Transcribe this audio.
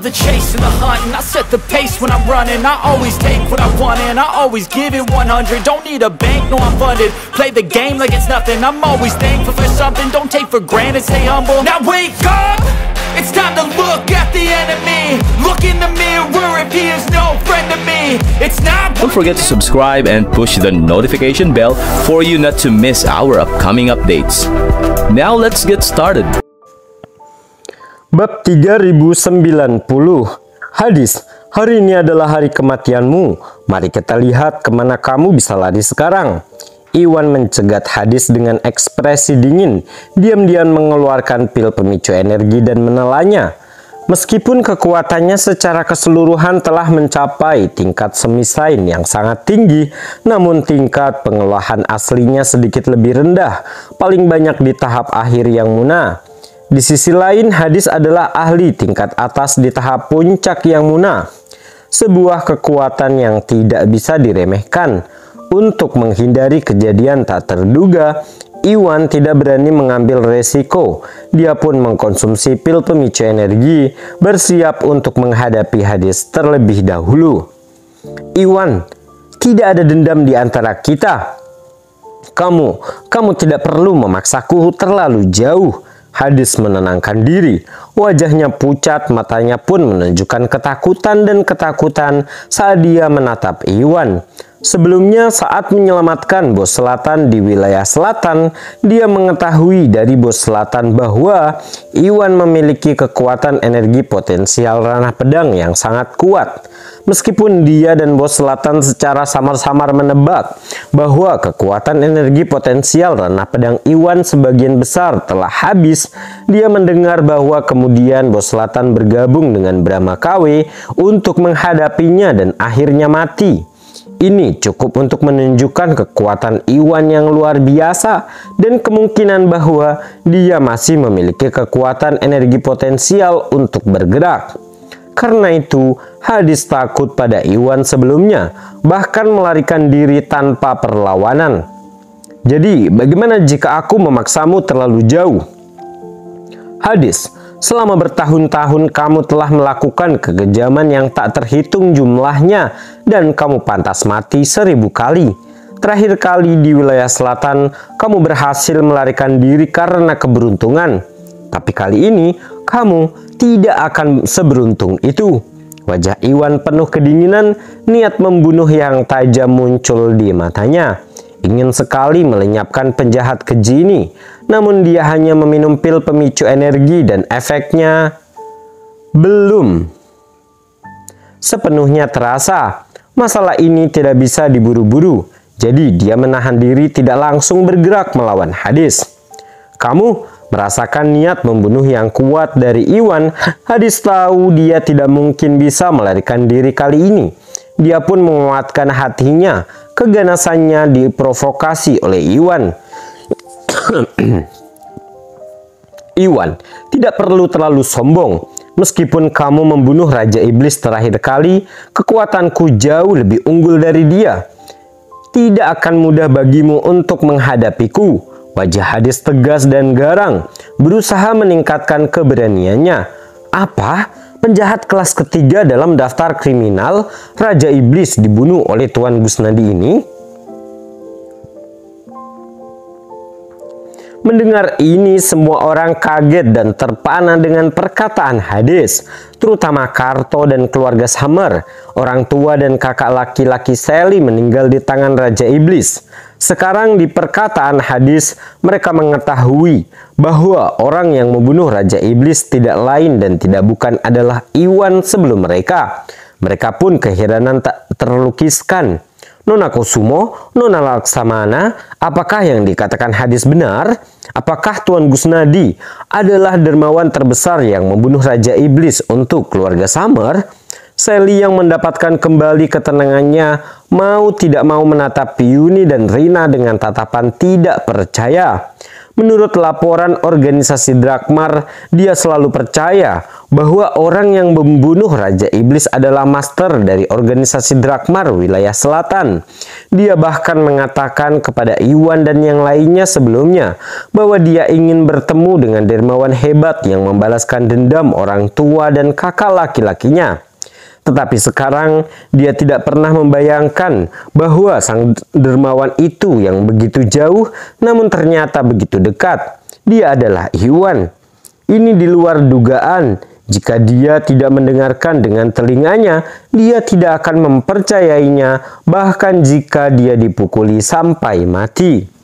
love the chase and the hunt, and I set the pace when I'm running. I always take what I want and I always give it 100. Don't need a bank, no I'm funded. Play the game like it's nothing. I'm always thankful for something. Don't take for granted, stay humble. Now wake up, it's time to look at the enemy. Look in the mirror if he is no friend to me. It's not. Don't forget to subscribe and push the notification bell for you not to miss our upcoming updates. Now let's get started. Bab 3090. Hadis, hari ini adalah hari kematianmu. Mari kita lihat kemana kamu bisa lari sekarang. Iwan mencegat Hadis dengan ekspresi dingin. Diam-diam mengeluarkan pil pemicu energi dan menelannya. Meskipun kekuatannya secara keseluruhan telah mencapai tingkat semisain yang sangat tinggi, namun tingkat pengolahan aslinya sedikit lebih rendah, paling banyak di tahap akhir yang munah. Di sisi lain, Hadis adalah ahli tingkat atas di tahap puncak yang munah. Sebuah kekuatan yang tidak bisa diremehkan. Untuk menghindari kejadian tak terduga, Iwan tidak berani mengambil resiko. Dia pun mengkonsumsi pil pemicu energi, bersiap untuk menghadapi Hadis terlebih dahulu. Iwan, tidak ada dendam di antara kita. Kamu tidak perlu memaksaku terlalu jauh. Hadis menenangkan diri. Wajahnya pucat, matanya pun menunjukkan ketakutan saat dia menatap Iwan. Sebelumnya saat menyelamatkan bos selatan di wilayah selatan, dia mengetahui dari bos selatan bahwa Iwan memiliki kekuatan energi potensial ranah pedang yang sangat kuat. Meskipun dia dan bos selatan secara samar-samar menebak bahwa kekuatan energi potensial ranah pedang Iwan sebagian besar telah habis, dia mendengar bahwa kemudian bos selatan bergabung dengan Brahma KW untuk menghadapinya dan akhirnya mati. Ini cukup untuk menunjukkan kekuatan Iwan yang luar biasa dan kemungkinan bahwa dia masih memiliki kekuatan energi potensial untuk bergerak. Karena itu, Hadis takut pada Iwan sebelumnya, bahkan melarikan diri tanpa perlawanan. Jadi, bagaimana jika aku memaksamu terlalu jauh? Hadis, selama bertahun-tahun kamu telah melakukan kekejaman yang tak terhitung jumlahnya dan kamu pantas mati 1000 kali. Terakhir kali di wilayah selatan, kamu berhasil melarikan diri karena keberuntungan. Tapi kali ini, kamu tidak akan seberuntung itu. Wajah Iwan penuh kedinginan, niat membunuh yang tajam muncul di matanya. Ingin sekali melenyapkan penjahat keji ini, namun dia hanya meminum pil pemicu energi dan efeknya belum sepenuhnya terasa. Masalah ini tidak bisa diburu-buru, jadi dia menahan diri tidak langsung bergerak melawan Hadis. Kamu merasakan niat membunuh yang kuat dari Iwan. Hadis tahu dia tidak mungkin bisa melarikan diri kali ini. Dia pun menguatkan hatinya. Keganasannya diprovokasi oleh Iwan. Iwan, tidak perlu terlalu sombong. Meskipun kamu membunuh Raja Iblis terakhir kali, kekuatanku jauh lebih unggul dari dia. Tidak akan mudah bagimu untuk menghadapiku. Wajah Hadis tegas dan garang, berusaha meningkatkan keberaniannya. Apa? Penjahat kelas ketiga dalam daftar kriminal Raja Iblis dibunuh oleh Tuan Gusnadi ini? Mendengar ini, semua orang kaget dan terpana dengan perkataan Hadis, terutama Karto dan keluarga Summer. Orang tua dan kakak laki-laki Sally meninggal di tangan Raja Iblis. Sekarang di perkataan Hadis, mereka mengetahui bahwa orang yang membunuh Raja Iblis tidak lain dan tidak bukan adalah Iwan sebelum mereka. Mereka pun keheranan tak terlukiskan. Nona Kusumo, Nona Laksamana, apakah yang dikatakan Hadis benar? Apakah Tuan Gusnadi adalah dermawan terbesar yang membunuh Raja Iblis untuk keluarga Summer? Sally yang mendapatkan kembali ketenangannya mau tidak mau menatap Yuni dan Rina dengan tatapan tidak percaya. Menurut laporan organisasi Drakmar, dia selalu percaya bahwa orang yang membunuh Raja Iblis adalah master dari organisasi Drakmar wilayah selatan. Dia bahkan mengatakan kepada Iwan dan yang lainnya sebelumnya bahwa dia ingin bertemu dengan dermawan hebat yang membalaskan dendam orang tua dan kakak laki-lakinya. Tetapi sekarang dia tidak pernah membayangkan bahwa sang dermawan itu yang begitu jauh namun ternyata begitu dekat. Dia adalah Iwan. Ini di luar dugaan. Jika dia tidak mendengarkan dengan telinganya, dia tidak akan mempercayainya bahkan jika dia dipukuli sampai mati.